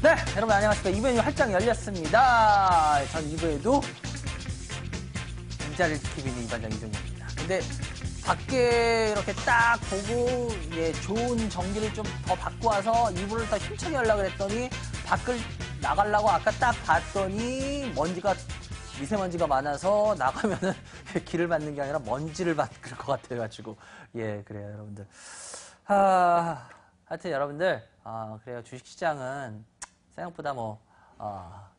네, 여러분 안녕하십니까. 2부에 활짝 열렸습니다. 전 2부에도 이자를 지키고 있는 이반장 이종입니다. 근데 밖에 이렇게 딱 보고 좋은 전기를 좀 더 받고 와서 2부를 더 힘차게 하려고 그랬더니 밖을 나가려고 아까 딱 봤더니 미세먼지가 많아서 나가면은 길을 받는 게 아니라 먼지를 받을 것 같아가지고 그래요 여러분들. 하여튼 여러분들 그래요. 주식시장은 생각보다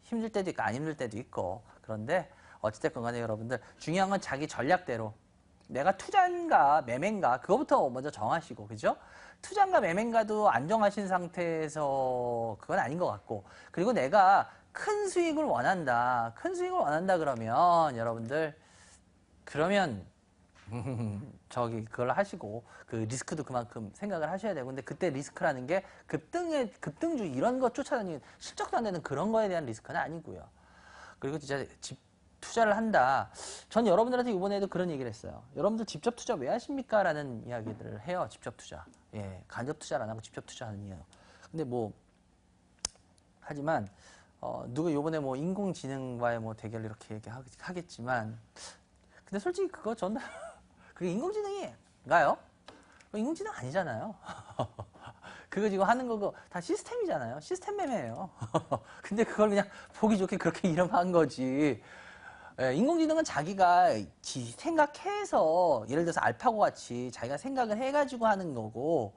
힘들 때도 있고 안 힘들 때도 있고 그런데 어찌됐건 간에 여러분들 중요한 건 자기 전략대로 내가 투자인가 매매인가 그거부터 먼저 정하시고 그죠? 투자인가 매매인가도 안 정하신 상태에서 그건 아닌 것 같고 그리고 내가 큰 수익을 원한다 그러면 여러분들 그러면 그걸 하시고 그 리스크도 그만큼 생각을 하셔야 되고 근데 그때 리스크라는 게 급등주 이런 거 쫓아다니는 실적도 안 되는 그런 거에 대한 리스크는 아니고요. 그리고 진짜 투자를 한다. 전 여러분들한테 이번에도 그런 얘기를 했어요. 여러분들 직접 투자 왜 하십니까? 라는 이야기들을 해요. 직접 투자. 간접 투자를 안 하고 직접 투자하는 이유. 근데 하지만 누가 요번에 인공지능과의 대결 이렇게 얘기하겠지만 근데 솔직히 그거 저는 그게 인공지능인가요? 인공지능 아니잖아요. 그거 지금 하는 거 다 시스템이잖아요. 시스템 매매예요. 근데 그걸 그냥 보기 좋게 그렇게 이름한 거지. 인공지능은 자기가 생각해서 예를 들어서 알파고 같이 자기가 생각을 해가지고 하는 거고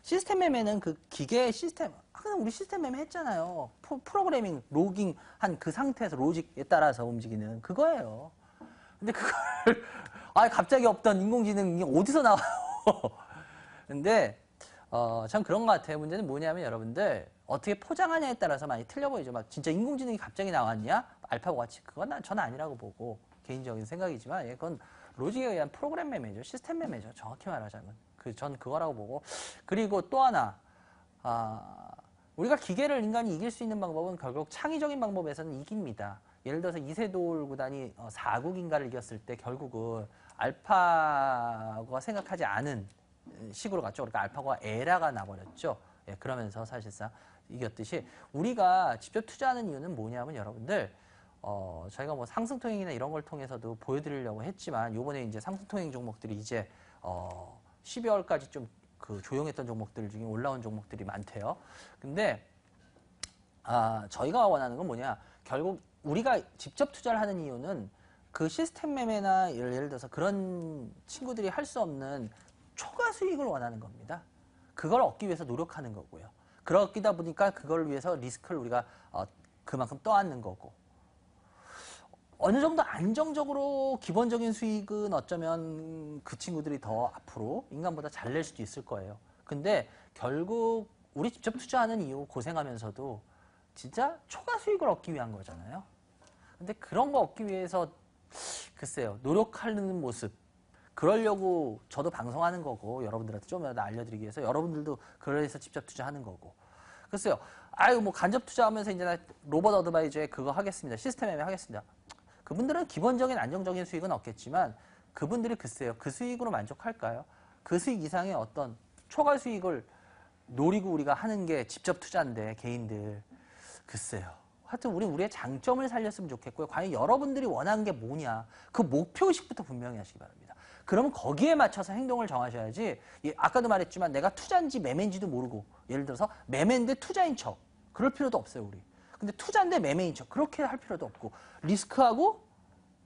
시스템 매매는 그 기계 시스템 그냥 우리 시스템 매매 했잖아요. 프로그래밍 로깅 한 그 상태에서 로직에 따라서 움직이는 그거예요. 근데 그걸 갑자기 없던 인공지능이 어디서 나와요? 근데 참 그런 것 같아요. 문제는 뭐냐면 여러분들 어떻게 포장하냐에 따라서 많이 틀려 보이죠. 진짜 인공지능이 갑자기 나왔냐? 알파고 같이 그건 저는 아니라고 보고 개인적인 생각이지만 그건 로직에 의한 프로그램 매매죠. 시스템 매매죠. 정확히 말하자면 전 그거라고 보고 그리고 또 하나 우리가 기계를 인간이 이길 수 있는 방법은 결국 창의적인 방법에서는 이깁니다. 예를 들어서 이세돌 구단이 4국인가를 이겼을 때 결국은 알파고가 생각하지 않은 식으로 갔죠. 그러니까 알파고가 에라가 나버렸죠. 그러면서 사실상 이겼듯이 우리가 직접 투자하는 이유는 뭐냐면 여러분들 저희가 상승통행이나 이런 걸 통해서도 보여드리려고 했지만 요번에 이제 상승통행 종목들이 이제 12월까지 좀 조용했던 종목들 중에 올라온 종목들이 많대요. 근데 저희가 원하는 건 뭐냐 결국 우리가 직접 투자를 하는 이유는 그 시스템 매매나 예를 들어서 그런 친구들이 할 수 없는 초과 수익을 원하는 겁니다. 그걸 얻기 위해서 노력하는 거고요. 그러다 보니까 그걸 위해서 리스크를 우리가 그만큼 떠안는 거고 어느 정도 안정적으로 기본적인 수익은 어쩌면 그 친구들이 더 앞으로 인간보다 잘 낼 수도 있을 거예요. 근데 결국 우리 직접 투자하는 이유 고생하면서도 진짜 초과 수익을 얻기 위한 거잖아요. 근데 그런 거 얻기 위해서 글쎄요 노력하는 모습 그러려고 저도 방송하는 거고 여러분들한테 좀이라도 알려드리기 위해서 여러분들도 그래서 직접 투자하는 거고 글쎄요 간접 투자하면서 이제 나 로봇 어드바이저에 그거 하겠습니다. 시스템 매매 하겠습니다. 그분들은 기본적인 안정적인 수익은 없겠지만 그분들이 글쎄요 그 수익으로 만족할까요? 그 수익 이상의 어떤 초과 수익을 노리고 우리가 하는 게 직접 투자인데 개인들 글쎄요. 하여튼 우리의 장점을 살렸으면 좋겠고요. 과연 여러분들이 원하는 게 뭐냐 그 목표의식부터 분명히 하시기 바랍니다. 그러면 거기에 맞춰서 행동을 정하셔야지 아까도 말했지만 내가 투자인지 매매인지도 모르고 예를 들어서 매매인데 투자인 척 그럴 필요도 없어요 우리. 근데 투자인데 매매인 척 그렇게 할 필요도 없고 리스크하고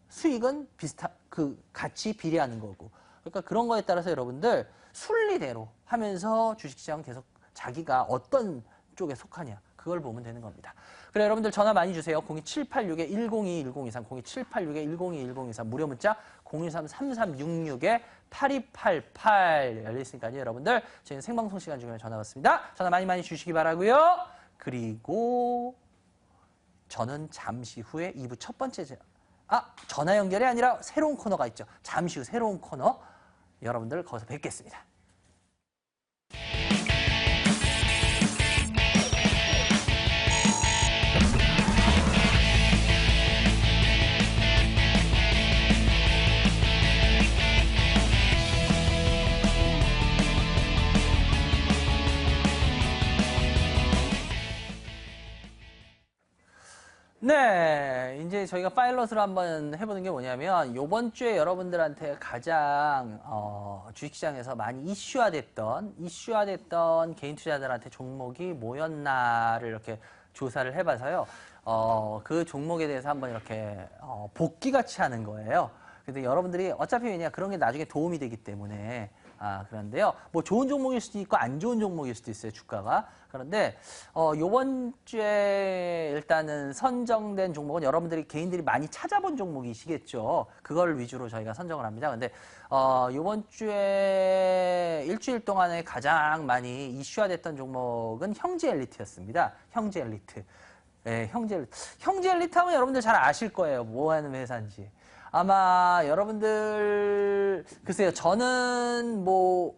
수익은 같이 비례하는 거고 그러니까 그런 거에 따라서 여러분들 순리대로 하면서 주식시장 계속 자기가 어떤 쪽에 속하냐 그걸 보면 되는 겁니다. 그래 여러분들 전화 많이 주세요. 02786-102-1023 02786-102-1023 무료 문자 013-3366-8288 열려있으니까요. 여러분들 저희는 생방송 시간 중에 전화 받습니다. 전화 많이 주시기 바라고요. 그리고 저는 잠시 후에 2부 첫 번째 전화 연결이 아니라 새로운 코너가 있죠. 잠시 후 새로운 코너 여러분들 거기서 뵙겠습니다. 네, 이제 저희가 파일럿으로 한번 해보는 게 뭐냐면 이번 주에 여러분들한테 가장 주식시장에서 많이 이슈화됐던 개인 투자자들한테 종목이 뭐였나를 이렇게 조사를 해봐서요. 그 종목에 대해서 한번 이렇게 복귀같이 하는 거예요. 근데 여러분들이 어차피 왜냐 그런 게 나중에 도움이 되기 때문에 그런데요. 뭐 좋은 종목일 수도 있고 안 좋은 종목일 수도 있어요, 주가가. 그런데 요번 주에 일단은 선정된 종목은 여러분들이 개인들이 많이 찾아본 종목이시겠죠. 그걸 위주로 저희가 선정을 합니다. 근데 요번 주에 일주일 동안에 가장 많이 이슈화됐던 종목은 형제 엘리트였습니다. 형제 엘리트. 네, 형제 엘리트 하면 여러분들 잘 아실 거예요. 뭐 하는 회사인지. 아마 여러분들 글쎄요, 저는 뭐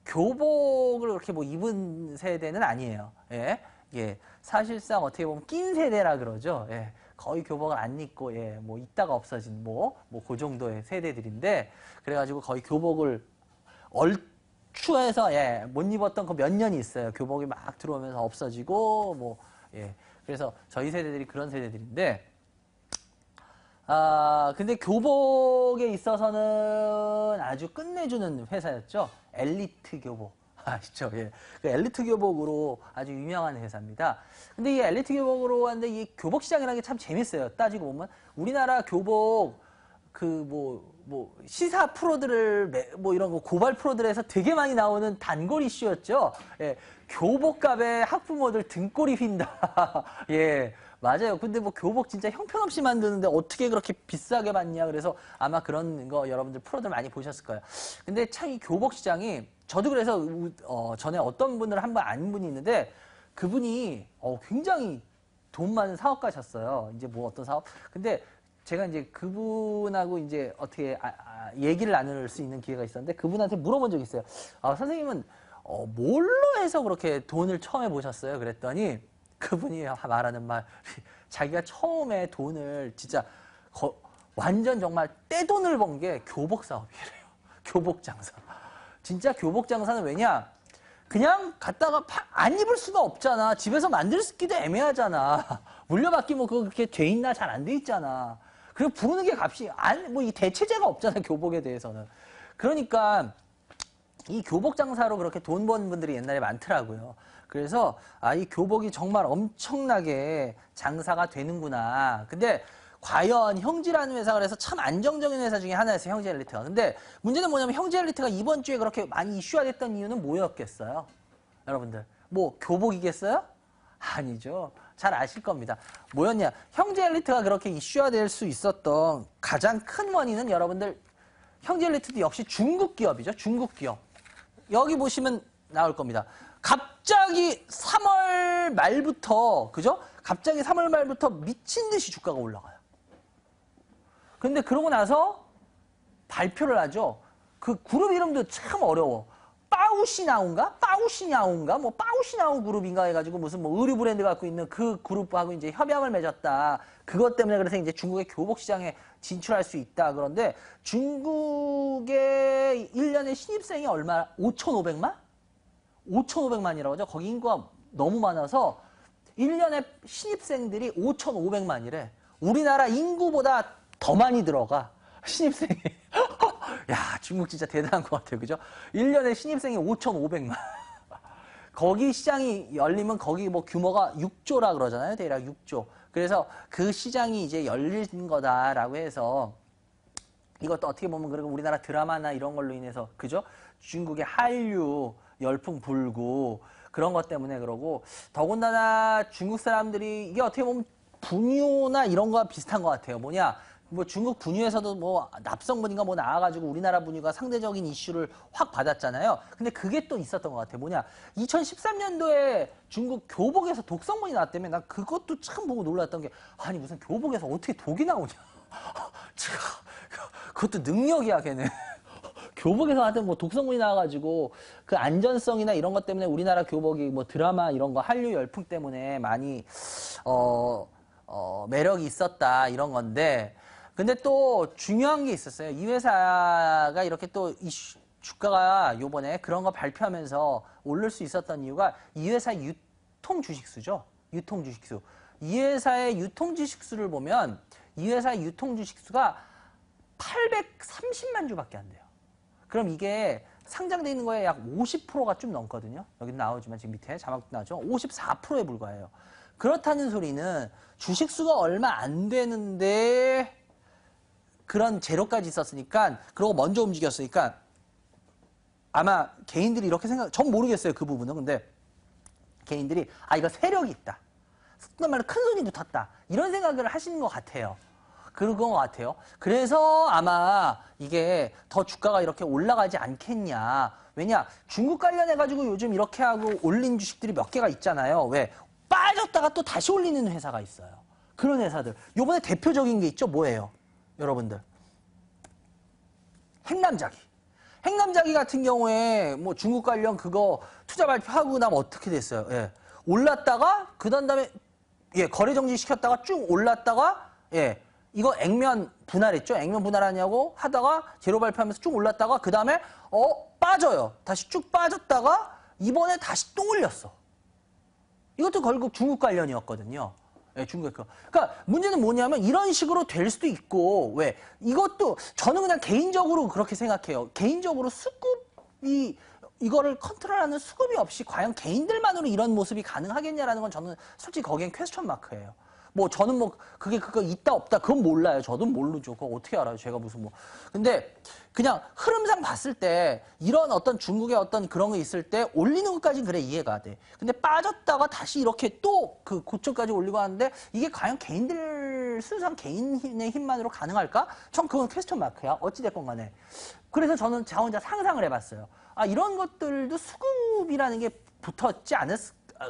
교복을 그렇게 뭐 입은 세대는 아니에요. 예, 예, 사실상 어떻게 보면 낀 세대라 그러죠. 예, 거의 교복을 안 입고 예, 뭐 입다가 없어진 뭐 그 정도의 세대들인데 그래가지고 거의 교복을 얼추해서 예, 못 입었던 그 몇 년이 있어요. 교복이 막 들어오면서 없어지고 뭐 예, 그래서 저희 세대들이 그런 세대들인데. 근데 교복에 있어서는 아주 끝내주는 회사였죠. 엘리트 교복. 아시죠? 예. 그 엘리트 교복으로 아주 유명한 회사입니다. 근데 이 엘리트 교복으로 하는데 이 교복 시장이라는 게 참 재밌어요. 따지고 보면. 우리나라 교복, 시사 프로들을, 이런 거 고발 프로들에서 되게 많이 나오는 단골 이슈였죠. 예. 교복값에 학부모들 등골이 휜다. 예. 맞아요. 근데 뭐 교복 진짜 형편없이 만드는데 어떻게 그렇게 비싸게 받냐. 그래서 아마 그런 거 여러분들 프로들 많이 보셨을 거예요. 근데 참 이 교복 시장이 저도 그래서 전에 어떤 분을 한 번 아는 분이 있는데 그분이 굉장히 돈 많은 사업가셨어요. 이제 뭐 어떤 사업. 근데 제가 이제 그분하고 이제 어떻게 얘기를 나눌 수 있는 기회가 있었는데 그분한테 물어본 적이 있어요. 선생님은 뭘로 해서 그렇게 돈을 처음 해보셨어요? 그랬더니 그분이 말하는 말이 자기가 처음에 돈을 진짜 완전 정말 떼돈을 번 게 교복 사업이래요. 교복 장사. 진짜 교복 장사는 왜냐? 그냥 갖다가 안 입을 수가 없잖아. 집에서 만들기도 애매하잖아. 물려받기 뭐 그렇게 돼 있나 잘 안 돼 있잖아. 그리고 부르는 게 값이 이 대체제가 없잖아. 교복에 대해서는. 그러니까 이 교복 장사로 그렇게 돈 번 분들이 옛날에 많더라고요. 그래서 이 교복이 정말 엄청나게 장사가 되는구나. 근데 과연 형제라는 회사가 그래서 참 안정적인 회사 중에 하나였어요. 형제 엘리트가. 근데 문제는 뭐냐면 형제 엘리트가 이번 주에 그렇게 많이 이슈화됐던 이유는 뭐였겠어요? 여러분들. 뭐 교복이겠어요? 아니죠. 잘 아실 겁니다. 뭐였냐? 형제 엘리트가 그렇게 이슈화될 수 있었던 가장 큰 원인은 여러분들 형제 엘리트도 역시 중국 기업이죠. 중국 기업. 여기 보시면 나올 겁니다. 갑자기 3월 말부터, 그죠? 갑자기 3월 말부터 미친 듯이 주가가 올라가요. 근데 그러고 나서 발표를 하죠. 그 그룹 이름도 참 어려워. 빠우시나우인가? 빠우시냐우인가? 뭐 빠우시나우 그룹인가 해가지고 무슨 뭐 의류 브랜드 갖고 있는 그 그룹하고 이제 협약을 맺었다. 그것 때문에 그래서 이제 중국의 교복 시장에 진출할 수 있다. 그런데 중국의 1년에 신입생이 얼마? 5,500만? 5,500만이라고 하죠. 거기 인구가 너무 많아서 1년에 신입생들이 5,500만이래. 우리나라 인구보다 더 많이 들어가. 신입생이. 야, 중국 진짜 대단한 것 같아요. 그죠? 1년에 신입생이 5,500만. 거기 시장이 열리면 거기 뭐 규모가 6조라 그러잖아요. 대략 6조. 그래서 그 시장이 이제 열린 거다라고 해서 이것도 어떻게 보면 그리고 우리나라 드라마나 이런 걸로 인해서 그죠? 중국의 한류 열풍 불고 그런 것 때문에 그러고 더군다나 중국 사람들이 이게 어떻게 보면 분유나 이런 거와 비슷한 것 같아요. 뭐냐? 뭐 중국 분유에서도 뭐 납성분인가 뭐 나와가지고 우리나라 분유가 상대적인 이슈를 확 받았잖아요. 근데 그게 또 있었던 것 같아요. 뭐냐? 2013년도에 중국 교복에서 독성분이 나왔다며 난 그것도 참 보고 놀랐던 게 아니 무슨 교복에서 어떻게 독이 나오냐? 그것도 능력이야 걔는. 교복에서 하여튼 뭐 독성분이 나와가지고 그 안전성이나 이런 것 때문에 우리나라 교복이 뭐 드라마 이런 거 한류 열풍 때문에 많이 매력이 있었다 이런 건데 근데 또 중요한 게 있었어요. 이 회사가 이렇게 또 주가가 요번에 그런 거 발표하면서 오를 수 있었던 이유가 이 회사 유통 주식수죠. 유통 주식수. 이 회사의 유통주식수를 보면 이 회사의 유통주식수가 830만 주밖에 안 돼요. 그럼 이게 상장되어 있는 거에 약 50%가 좀 넘거든요. 여기도 나오지만 지금 밑에 자막도 나오죠. 54%에 불과해요. 그렇다는 소리는 주식수가 얼마 안 되는데 그런 재료까지 있었으니까 그러고 먼저 움직였으니까 아마 개인들이 이렇게 전 모르겠어요. 그 부분은. 근데 개인들이 이거 세력이 있다. 속된 말로 큰 손이 붙었다. 이런 생각을 하시는 것 같아요. 그런 것 같아요. 그래서 아마 이게 더 주가가 이렇게 올라가지 않겠냐. 왜냐? 중국 관련해가지고 요즘 이렇게 하고 올린 주식들이 몇 개가 있잖아요. 왜? 빠졌다가 또 다시 올리는 회사가 있어요. 그런 회사들. 요번에 대표적인 게 있죠? 뭐예요? 여러분들. 행남자기. 행남자기 같은 경우에 뭐 중국 관련 그거 투자 발표하고 나면 어떻게 됐어요? 예. 올랐다가 그 다음에 거래 정지 시켰다가 쭉 올랐다가 이거 액면 분할했죠? 액면 분할하냐고 하다가 재료 발표하면서 쭉 올랐다가 그 다음에 빠져요. 다시 쭉 빠졌다가 이번에 다시 또 올렸어. 이것도 결국 중국 관련이었거든요. 중국 거. 그러니까 문제는 뭐냐면 이런 식으로 될 수도 있고 왜 이것도 저는 그냥 개인적으로 그렇게 생각해요. 개인적으로 수급이 이거를 컨트롤하는 수급이 없이 과연 개인들만으로 이런 모습이 가능하겠냐라는 건 저는 솔직히 거기엔 퀘스천 마크예요. 뭐 저는 뭐 그거 있다 없다 그건 몰라요. 저도 모르죠. 그거 어떻게 알아요? 제가 무슨 뭐. 근데 그냥 흐름상 봤을 때 이런 어떤 중국의 어떤 그런 거 있을 때 올리는 것까지는 그래 이해가 돼. 근데 빠졌다가 다시 이렇게 또 그 고점까지 올리고 하는데 이게 과연 개인들 순수한 개인의 힘만으로 가능할까? 전 그건 퀘스천 마크야. 어찌됐건 간에. 그래서 저는 저 혼자 상상을 해봤어요. 이런 것들도 수급이라는 게 붙었지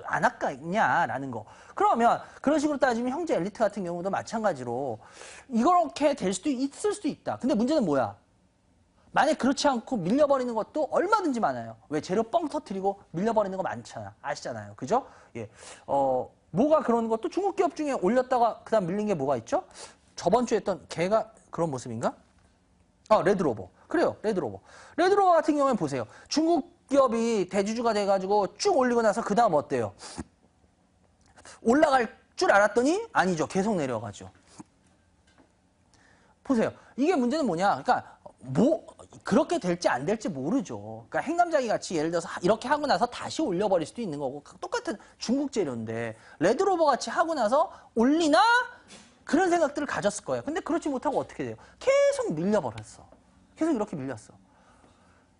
않았겠냐라는 거. 그러면 그런 식으로 따지면 형제 엘리트 같은 경우도 마찬가지로 이렇게 될 수도 있을 수도 있다. 근데 문제는 뭐야? 만약 그렇지 않고 밀려버리는 것도 얼마든지 많아요. 왜? 재료 뻥 터트리고 밀려버리는 거 많잖아. 아시잖아요. 그죠? 뭐가 그런 것도 중국 기업 중에 올렸다가 그 다음 밀린 게 뭐가 있죠? 저번 주에 했던 걔가 그런 모습인가? 레드로버. 그래요. 레드로버. 레드로버 같은 경우에 보세요. 중국 기업이 대주주가 돼가지고 쭉 올리고 나서 그 다음 어때요? 올라갈 줄 알았더니 아니죠. 계속 내려가죠. 보세요. 이게 문제는 뭐냐? 그러니까 그렇게 될지 안 될지 모르죠. 그러니까 행감자기 같이 예를 들어서 이렇게 하고 나서 다시 올려버릴 수도 있는 거고 똑같은 중국 재료인데 레드로버 같이 하고 나서 올리나? 그런 생각들을 가졌을 거예요. 근데 그렇지 못하고 어떻게 돼요? 계속 밀려버렸어. 계속 이렇게 밀렸어.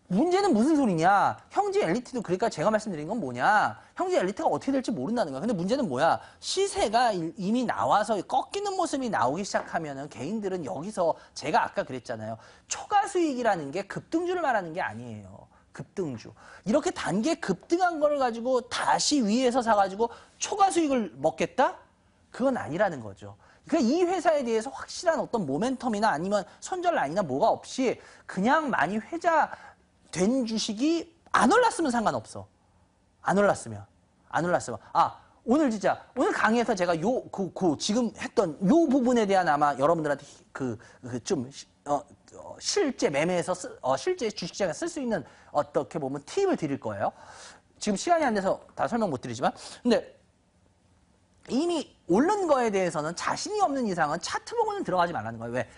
문제는 무슨 소리냐? 형제 엘리트도 그러니까 제가 말씀드린 건 뭐냐? 형제 엘리트가 어떻게 될지 모른다는 거야. 근데 문제는 뭐야? 시세가 이미 나와서 꺾이는 모습이 나오기 시작하면은 개인들은 여기서 제가 아까 그랬잖아요. 초과 수익이라는 게 급등주를 말하는 게 아니에요. 급등주. 이렇게 단계 급등한 걸 가지고 다시 위에서 사가지고 초과 수익을 먹겠다? 그건 아니라는 거죠. 그러니까 이 회사에 대해서 확실한 어떤 모멘텀이나 아니면 손절 라인이나 뭐가 없이 그냥 많이 회자된 주식이 안 올랐으면 상관없어. 안 올랐으면. 오늘 진짜, 오늘 강의에서 제가 지금 했던 요 부분에 대한 아마 여러분들한테 실제 매매에서, 실제 주식시장에 쓸 수 있는 어떻게 보면 팁을 드릴 거예요. 지금 시간이 안 돼서 다 설명 못 드리지만. 근데 이미 오른 거에 대해서는 자신이 없는 이상은 차트 보고는 들어가지 말라는 거예요. 왜?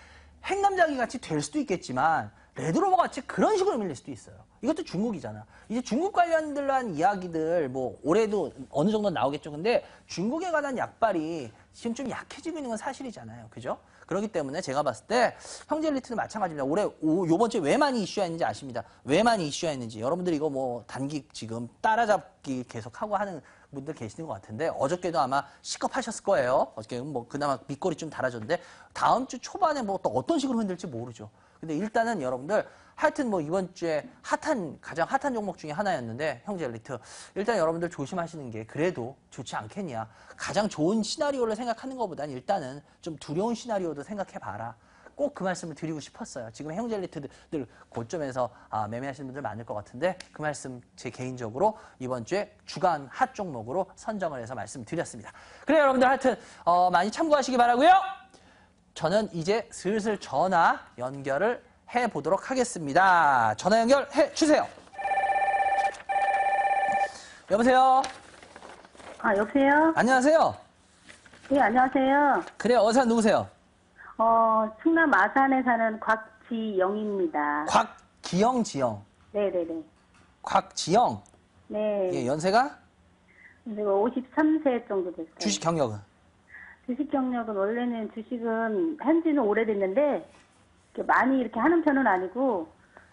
행감자기 같이 될 수도 있겠지만 레드로버 같이 그런 식으로 밀릴 수도 있어요. 이것도 중국이잖아. 이제 중국 관련들한 이야기들 뭐 올해도 어느 정도 나오겠죠. 근데 중국에 관한 약발이 지금 좀 약해지고 있는 건 사실이잖아요. 그죠? 그렇기 때문에 제가 봤을 때 형제 엘리트는 마찬가지입니다. 요번 주에 왜 많이 이슈화했는지 아십니다. 왜 많이 이슈화했는지. 여러분들 이거 뭐 단기 지금 따라잡기 계속하고 하는 분들 계시는 것 같은데 어저께도 아마 시겁하셨을 거예요. 어저께 뭐 그나마 밑거리 좀 달아줬는데 다음 주 초반에 뭐 또 어떤 식으로 흔들지 모르죠. 근데 일단은 여러분들 하여튼 뭐 이번 주에 가장 핫한 종목 중에 하나였는데 형제 엘리트 일단 여러분들 조심하시는 게 그래도 좋지 않겠냐. 가장 좋은 시나리오를 생각하는 것보다는 일단은 좀 두려운 시나리오도 생각해봐라. 꼭 그 말씀을 드리고 싶었어요. 지금 형제 엘리트들 고점에서 매매하시는 분들 많을 것 같은데 그 말씀 제 개인적으로 이번 주에 주간 핫 종목으로 선정을 해서 말씀드렸습니다. 그래요 여러분들 하여튼 많이 참고하시기 바라고요. 저는 이제 슬슬 전화 연결을 해보도록 하겠습니다. 전화 연결해 주세요. 여보세요? 여보세요? 안녕하세요? 네, 안녕하세요. 그래, 어사 누구세요? 충남 아산에 사는 곽지영입니다. 곽기영, 지영. 네네네. 곽지영. 네. 예, 연세가? 제가 53세 정도 됐어요. 주식 경력은? 주식 경력은 원래는 주식은 한지는 오래됐는데, 이렇게 많이 이렇게 하는 편은 아니고,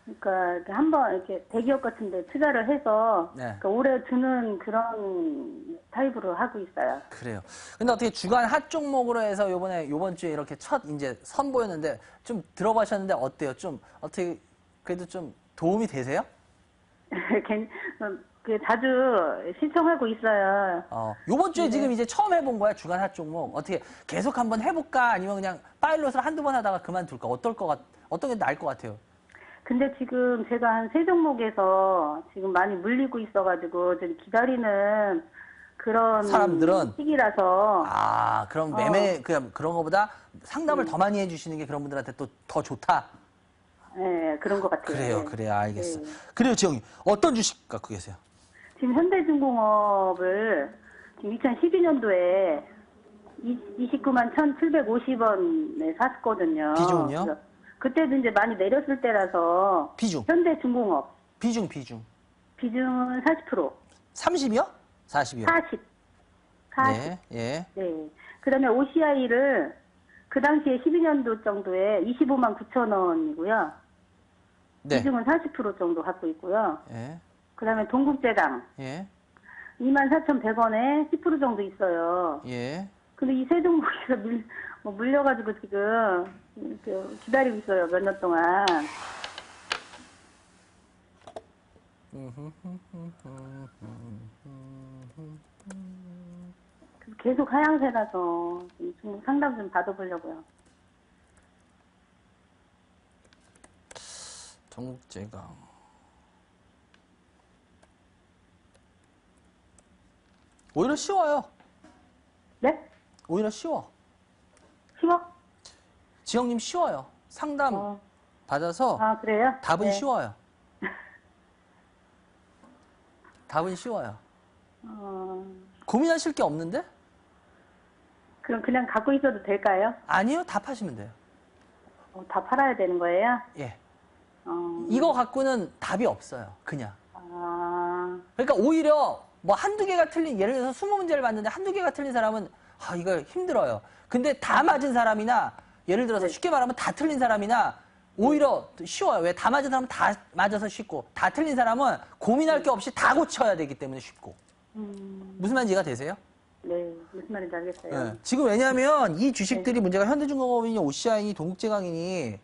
그러니까 이렇게 한번 이렇게 대기업 같은 데 투자를 해서, 네. 그러니까 오래 두는 그런 타입으로 하고 있어요. 그래요. 근데 어떻게 주간 핫 종목으로 해서 요번 주에 이렇게 첫 이제 선보였는데 좀 들어보셨는데 어때요? 좀 어떻게 그래도 좀 도움이 되세요? 자주 신청하고 있어요. 요번 주에 네. 지금 이제 처음 해본 거야, 주간 핫 종목. 어떻게 계속 한번 해볼까? 아니면 그냥 파일럿을 한두 번 하다가 그만둘까? 어떤 게 나을 것 같아요? 근데 지금 제가 한 세 종목에서 지금 많이 물리고 있어가지고 좀 기다리는 그런 사람들은? 시기라서 그럼 그런 거보다 상담을 더 많이 해주시는 게 그런 분들한테 또 더 좋다? 네, 그런 것 같아요. 그래요, 알겠어. 네. 그래요, 지영이. 어떤 주식 갖고 계세요? 지금 현대중공업을 지금 2012년도에 29만 1,750원에 샀거든요. 비중은요? 그래서 그때도 이제 많이 내렸을 때라서 비중. 현대중공업 비중은 비중은 40%. 30이요? 40이요? 40. 40. 네, 예. 네. 그 다음에 OCI를 그 당시에 12년도 정도에 25만 9천 원이고요. 네. 비중은 40% 정도 갖고 있고요. 예. 그 다음에 동국제강 예. 24,100원에 10% 정도 있어요. 예. 근데 이 세 종목에서 물려가지고 지금 이렇게 기다리고 있어요. 몇 년 동안. 계속 하향세라서 좀 상담 좀 받아보려고요. 동국제강. 오히려 쉬워요. 네? 오히려 쉬워. 쉬워? 지영님 쉬워요. 상담 받아서 그래요? 답은 네. 쉬워요. 답은 쉬워요. 고민하실 게 없는데? 그럼 그냥 갖고 있어도 될까요? 아니요, 답하시면 돼요. 다 팔아야 되는 거예요? 예. 어, 이거 갖고는 답이 없어요. 그냥. 아, 그러니까 오히려 뭐 한두 개가 틀린, 예를 들어서 20문제를 봤는데 한두 개가 틀린 사람은 이거 힘들어요. 근데 다 맞은 사람이나 예를 들어서 쉽게 말하면 다 틀린 사람이나 오히려 쉬워요. 왜? 다 맞은 사람은 다 맞아서 쉽고 다 틀린 사람은 고민할 게 없이 다 고쳐야 되기 때문에 쉽고. 무슨 말인지 이해가 되세요? 네, 무슨 말인지 알겠어요. 네. 지금 왜냐하면 이 주식들이 문제가 현대중공업이니 OCI니 동국제강이니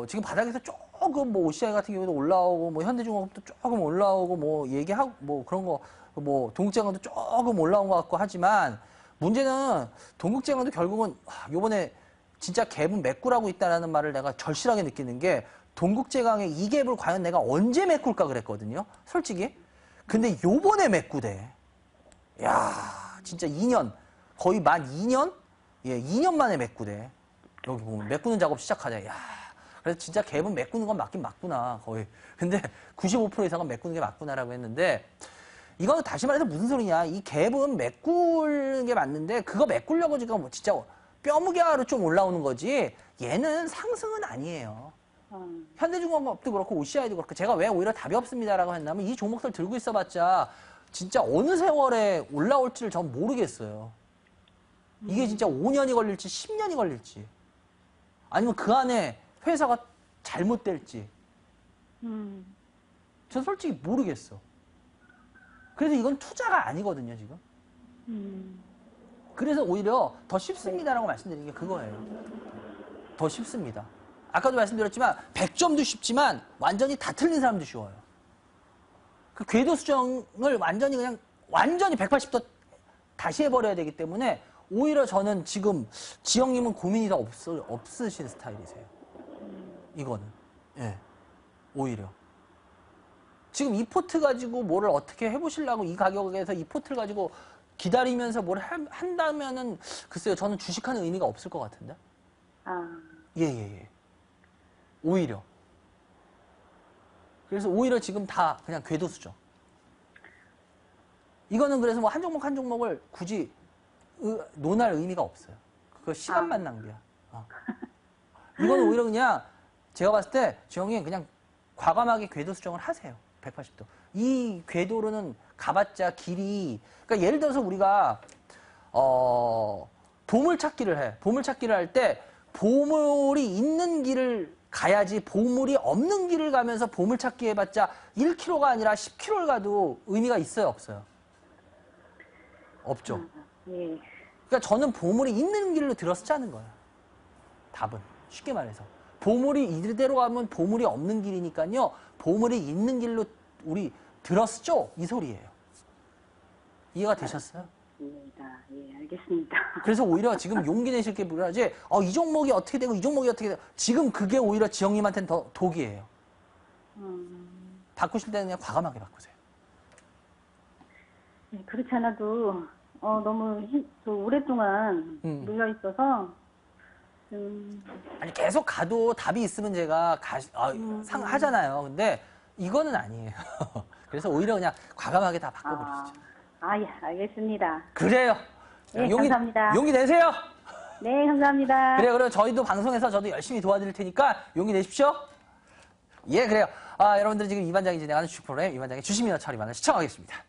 지금 바닥에서 조금 뭐 OCI 같은 경우도 올라오고 뭐 현대중공업도 조금 올라오고 뭐 얘기하고 뭐 그런 거 뭐 동국제강도 조금 올라온 것 같고 하지만 문제는 동국제강도 결국은 요번에 진짜 갭은 메꾸라고 있다라는 말을 내가 절실하게 느끼는 게 동국제강의 이 갭을 과연 내가 언제 메꿀까 그랬거든요. 솔직히. 근데 요번에 메꾸대. 야, 진짜 2년, 거의 만 2년? 예, 2년 만에 메꾸대. 여기 보면 메꾸는 작업 시작하자. 야, 그래서 진짜 갭은 메꾸는 건 맞긴 맞구나, 거의. 근데 95% 이상은 메꾸는 게 맞구나라고 했는데, 이거는 다시 말해서 무슨 소리냐. 이 갭은 메꾸는 게 맞는데, 그거 메꾸려고 지금 뭐 진짜 뼈무게로 좀 올라오는 거지, 얘는 상승은 아니에요. 현대중공업도 그렇고, OCI도 그렇고, 제가 왜 오히려 답이 없습니다라고 했냐면, 이 종목들 들고 있어봤자, 진짜 어느 세월에 올라올지를 전 모르겠어요. 이게 진짜 5년이 걸릴지 10년이 걸릴지 아니면 그 안에 회사가 잘못될지 전 솔직히 모르겠어. 그래서 이건 투자가 아니거든요, 지금. 그래서 오히려 더 쉽습니다라고 말씀드리는 게 그거예요. 더 쉽습니다. 아까도 말씀드렸지만 100점도 쉽지만 완전히 다 틀린 사람도 쉬워요. 그 궤도 수정을 완전히 180도 다시 해버려야 되기 때문에 오히려 저는 지금 지영님은 고민이 더 없으신 스타일이세요. 이거는. 예. 오히려. 지금 이 포트 가지고 뭐를 어떻게 해보시려고 이 가격에서 이 포트를 가지고 기다리면서 뭘 한다면은 글쎄요, 저는 주식하는 의미가 없을 것 같은데. 예. 오히려. 그래서 오히려 지금 다 그냥 궤도수죠. 이거는 그래서 뭐 한 종목을 굳이 논할 의미가 없어요. 그거 시간만 낭비야. 이건 오히려 그냥 제가 봤을 때 지영이 그냥 과감하게 궤도 수정을 하세요. 180도. 이 궤도로는 가봤자 길이, 그러니까 예를 들어서 우리가 보물찾기를 해. 보물찾기를 할 때 보물이 있는 길을 가야지, 보물이 없는 길을 가면서 보물찾기 해봤자 1km가 아니라 10km를 가도 의미가 있어요, 없어요? 없죠. 예. 그러니까 저는 보물이 있는 길로 들어서자는 거예요. 답은 쉽게 말해서 보물이 이대로 가면 보물이 없는 길이니까요. 보물이 있는 길로 우리 들어서죠, 이 소리예요. 이해가 되셨어요? 예, 알겠습니다. 그래서 오히려 지금 용기 내실 게 뭐라지? 이 종목이 어떻게 되고 이 종목이 어떻게 되고 지금 그게 오히려 지영님한테는 더 독이에요. 바꾸실 때는 그냥 과감하게 바꾸세요. 예, 그렇지 않아도 너무 오랫동안 물려 있어서 아니 계속 가도 답이 있으면 제가 하잖아요. 근데 이거는 아니에요. 그래서 오히려 그냥 과감하게 다 바꿔버리시죠. 예, 알겠습니다. 그래요. 네, 감사합니다. 용기 내세요. 네, 감사합니다. 그래요. 그리고 저희도 방송에서 저도 열심히 도와드릴 테니까 용기 내십시오. 예, 그래요. 여러분들 지금 이반장이 진행하는 주식 프로그램 이반장의 주식민원 처리반을 시청하겠습니다.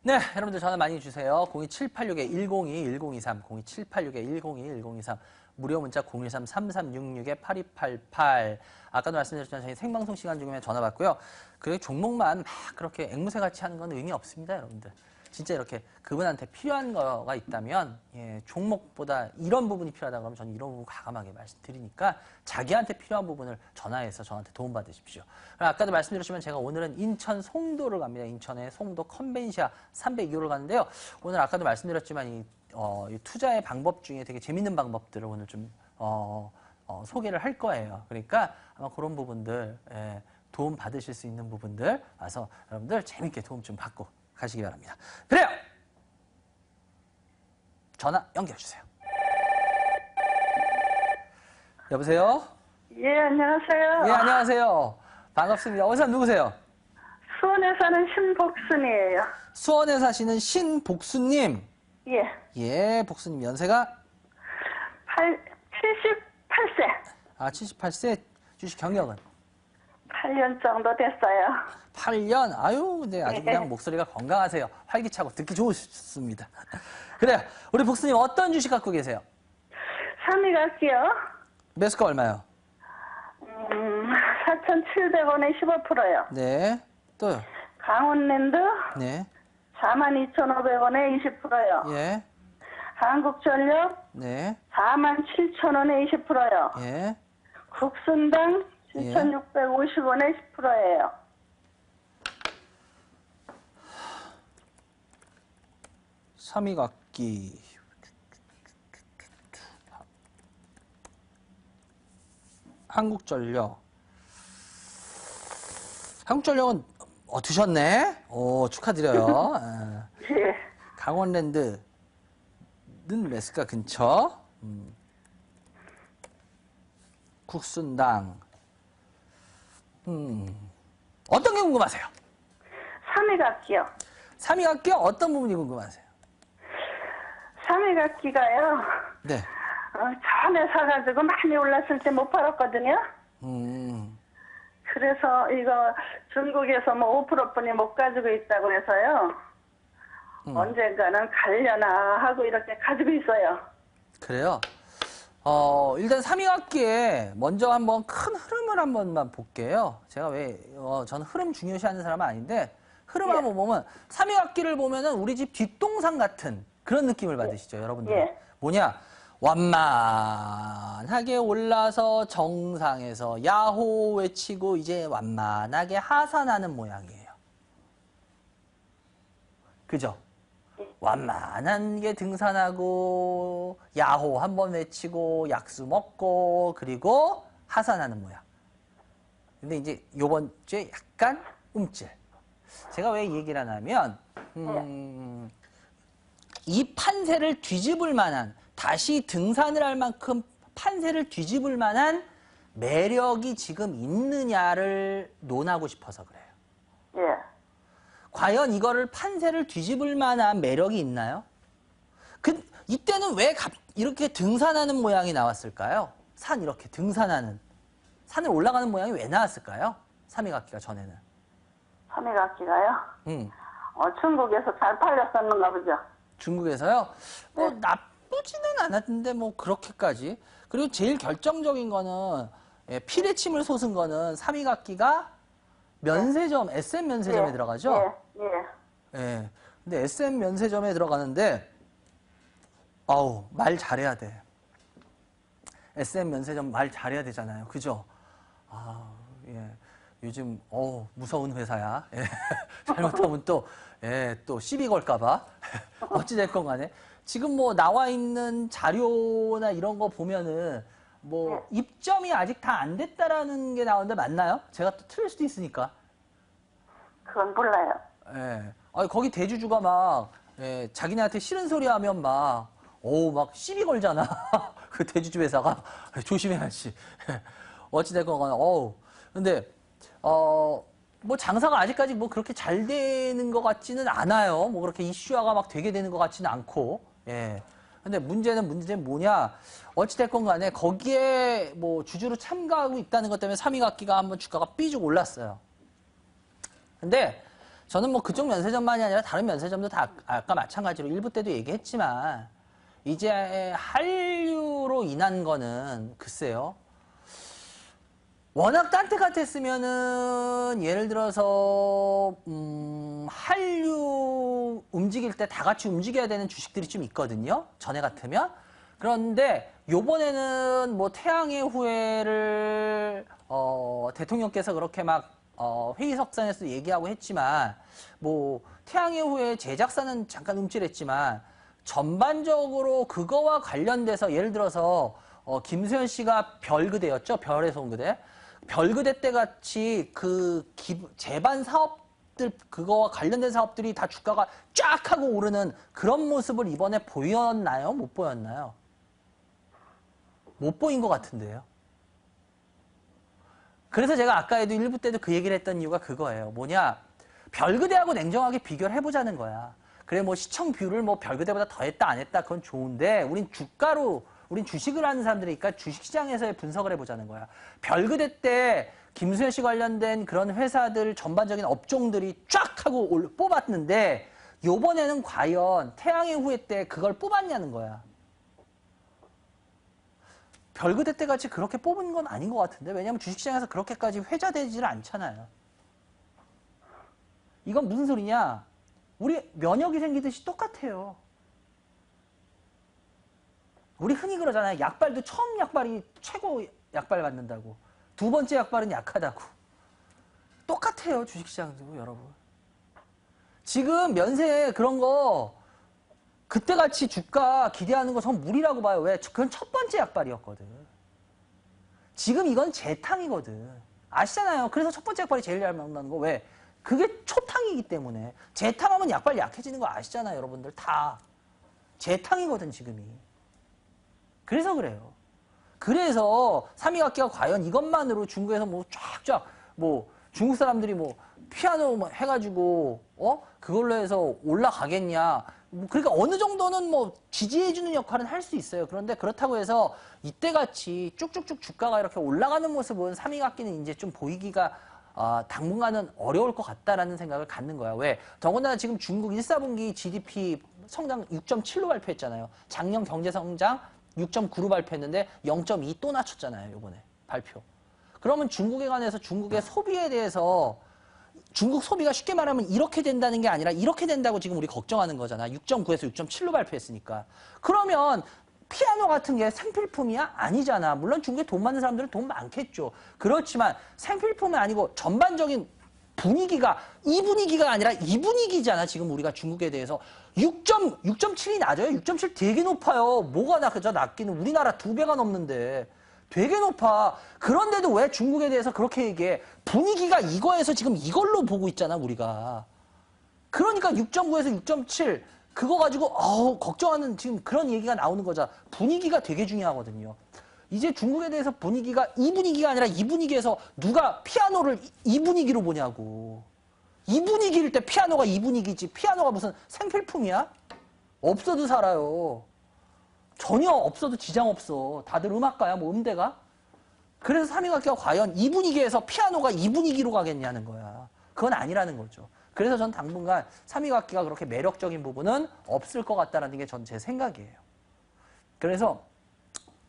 네, 여러분들 전화 많이 주세요. 02786-102, 1023, 02786-102, 1023, 무료 문자 013-3366-8288. 아까도 말씀드렸지만 저희 생방송 시간 중에 전화 받고요. 그 종목만 막 그렇게 앵무새 같이 하는 건 의미 없습니다, 여러분들. 진짜 이렇게 그분한테 필요한 거가 있다면 종목보다 이런 부분이 필요하다 그러면 저는 이런 부분 과감하게 말씀드리니까 자기한테 필요한 부분을 전화해서 저한테 도움받으십시오. 아까도 말씀드렸지만 제가 오늘은 인천 송도를 갑니다. 인천의 송도 컨벤시아 302호를 가는데요. 오늘 아까도 말씀드렸지만 이 투자의 방법 중에 되게 재밌는 방법들을 오늘 좀 소개를 할 거예요. 그러니까 아마 그런 부분들 도움 받으실 수 있는 부분들 와서 여러분들 재밌게 도움 좀 받고 가시기 바랍니다. 그래요. 전화 연결해 주세요. 여보세요? 예, 안녕하세요. 예, 안녕하세요. 반갑습니다. 어디서 누구세요? 수원에 사는 신복순이에요. 수원에 사시는 신복수님. 예. 예, 복수님 연세가 78세. 78세. 주식 경력은 8년 정도 됐어요. 8년. 아유, 근데 아주 그냥 목소리가 건강하세요. 활기차고 듣기 좋습니다. 그래요. 우리 복수님 어떤 주식 갖고 계세요? 삼위갈게요. 매수가 얼마요? 4,700원에 15%요. 네. 또요? 강원랜드 네. 42,500원에 20%요. 예. 한국전력 네. 47,000원에 20%요. 예. 국순당 7,650원에 10%예요. 삼위각기. 한국전력. 한국전력은 드셨네? 오, 축하드려요. 예. 강원랜드는 매수가 근처. 국순당. 어떤 게 궁금하세요? 삼위각기요. 삼위각기 어떤 부분이 궁금하세요? 삼위각기가요. 네. 전에 사가지고 많이 올랐을 때 못 팔았거든요. 그래서 이거 중국에서 뭐 5%뿐이 못 가지고 있다고 해서요. 언젠가는 가려나 하고 이렇게 가지고 있어요. 그래요? 일단 삼위각기에 먼저 한번 큰 흐름을 한 번만 볼게요. 제가 저는 흐름 중요시하는 사람은 아닌데, 흐름 한번 보면, 삼위각기를 보면은 우리 집 뒷동산 같은 그런 느낌을 받으시죠, 여러분들. 예. 뭐냐? 완만하게 올라서 정상에서 야호 외치고 이제 완만하게 하산하는 모양이에요. 그죠? 완만한 게 등산하고 야호 한번 외치고 약수 먹고 그리고 하산하는 모양. 근데 이제 요번 주에 약간 움찔. 제가 왜 이 얘기를 하냐면 이 판세를 뒤집을 만한, 다시 등산을 할 만큼 판세를 뒤집을 만한 매력이 지금 있느냐를 논하고 싶어서 그래요. 예. 과연 이거를 판세를 뒤집을 만한 매력이 있나요? 이때는 왜 이렇게 등산하는 모양이 나왔을까요? 산 이렇게 등산하는, 산을 올라가는 모양이 왜 나왔을까요? 삼위각기가 전에는. 삼위각기가요? 중국에서 잘 팔렸었는가 보죠. 중국에서요? 뭐 네. 나쁘지는 않았는데 뭐 그렇게까지. 그리고 제일 결정적인 거는 피레침을 솟은 거는 삼위각기가 면세점, SM 면세점에 예. 들어가죠? 예. 예. 예. 근데 SM 면세점에 들어가는데 아우, 말 잘해야 돼. SM 면세점 말 잘해야 되잖아요. 그죠? 아, 예. 요즘 무서운 회사야. 예. 잘못하면 또 시비 걸까봐. 어찌됐건 간에 지금 뭐 나와 있는 자료나 이런 거 보면은 뭐 입점이 아직 다 안 됐다라는 게 나오는데 맞나요? 제가 또 틀릴 수도 있으니까. 그건 몰라요. 예. 아니, 거기 대주주가 막 자기네한테 싫은 소리 하면 막 시비 걸잖아. 그 대주주 회사가. 조심해야지. 어찌됐건 간에 근데 뭐 장사가 아직까지 뭐 그렇게 잘 되는 것 같지는 않아요. 뭐 그렇게 이슈화가 막 되게 되는 것 같지는 않고. 예. 근데 문제는 뭐냐. 어찌됐건 간에 거기에 뭐 주주로 참가하고 있다는 것 때문에 삼위각기가 한번 주가가 삐죽 올랐어요. 근데 저는 뭐 그쪽 면세점만이 아니라 다른 면세점도 다 아까 마찬가지로 일부 때도 얘기했지만 이제 한류로 인한 거는 글쎄요. 워낙 딴 때 같았으면은 예를 들어서 한류 움직일 때 다 같이 움직여야 되는 주식들이 좀 있거든요. 전에 같으면. 그런데 요번에는 뭐 태양의 후예를 대통령께서 그렇게 막 회의석상에서 얘기하고 했지만 뭐 태양의 후예 제작사는 잠깐 움찔했지만 전반적으로 그거와 관련돼서 예를 들어서 김수현 씨가 별그대였죠. 별에서 온 그대. 별그대 때 같이 재반 사업들 그거와 관련된 사업들이 다 주가가 쫙 하고 오르는 그런 모습을 이번에 보였나요? 못 보였나요? 못 보인 것 같은데요. 그래서 제가 아까에도 일부 때도 그 얘기를 했던 이유가 그거예요. 뭐냐? 별그대하고 냉정하게 비교를 해보자는 거야. 그래 뭐 시청 뷰를 뭐 별그대보다 더 했다 안 했다 그건 좋은데 우린 주식을 하는 사람들이니까 주식시장에서의 분석을 해보자는 거야. 별그대 때 김수현 씨 관련된 그런 회사들 전반적인 업종들이 쫙 하고 뽑았는데 요번에는 과연 태양의 후예 때 그걸 뽑았냐는 거야. 별그대 때 같이 그렇게 뽑은 건 아닌 것 같은데 왜냐하면 주식시장에서 그렇게까지 회자되지를 않잖아요. 이건 무슨 소리냐? 우리 면역이 생기듯이 똑같아요. 우리 흔히 그러잖아요. 약발도 처음 약발이 최고 약발 받는다고. 두 번째 약발은 약하다고. 똑같아요. 주식시장도 여러분. 지금 면세 그런 거 그때같이 주가 기대하는 거 전 무리라고 봐요. 왜? 그건 첫 번째 약발이었거든. 지금 이건 재탕이거든. 아시잖아요. 그래서 첫 번째 약발이 제일 잘 나온다는 거. 왜? 그게 초탕이기 때문에. 재탕하면 약발 약해지는 거 아시잖아요. 여러분들 다. 재탕이거든 지금이. 그래서 그래요. 그래서 삼위각기가 과연 이것만으로 중국에서 뭐 쫙쫙 뭐 중국 사람들이 뭐 피아노 뭐 해가지고 그걸로 해서 올라가겠냐. 뭐 그러니까 어느 정도는 뭐 지지해주는 역할은 할 수 있어요. 그런데 그렇다고 해서 이때같이 쭉쭉쭉 주가가 이렇게 올라가는 모습은 삼위각기는 이제 좀 보이기가 당분간은 어려울 것 같다라는 생각을 갖는 거야. 왜? 더군다나 지금 중국 1사분기 GDP 성장 6.7로 발표했잖아요. 작년 경제성장 6.9로 발표했는데 0.2 또 낮췄잖아요. 이번에 발표. 그러면 중국에 관해서 중국의 소비에 대해서 중국 소비가 쉽게 말하면 이렇게 된다는 게 아니라 이렇게 된다고 지금 우리 걱정하는 거잖아. 6.9에서 6.7로 발표했으니까. 그러면 피아노 같은 게 생필품이야? 아니잖아. 물론 중국에 돈 많은 사람들은 돈 많겠죠. 그렇지만 생필품이 아니고 전반적인 분위기가 이 분위기가 아니라 이 분위기잖아. 지금 우리가 중국에 대해서 6.7이 낮아요. 6.7 되게 높아요. 뭐가 그저 낮기는 우리나라 2배가 넘는데 되게 높아. 그런데도 왜 중국에 대해서 그렇게 얘기해? 분위기가 이거에서 지금 이걸로 보고 있잖아, 우리가. 그러니까 6.9에서 6.7 그거 가지고 걱정하는 지금 그런 얘기가 나오는 거잖아. 분위기가 되게 중요하거든요. 이제 중국에 대해서 분위기가 이 분위기가 아니라 이 분위기에서 누가 피아노를 이 분위기로 보냐고. 이 분위기일 때 피아노가 이 분위기지. 피아노가 무슨 생필품이야? 없어도 살아요. 전혀 없어도 지장 없어. 다들 음악가야, 뭐 음대가. 그래서 삼위각기가 과연 이 분위기에서 피아노가 이 분위기로 가겠냐는 거야. 그건 아니라는 거죠. 그래서 전 당분간 삼위각기가 그렇게 매력적인 부분은 없을 것 같다는 게 전 제 생각이에요. 그래서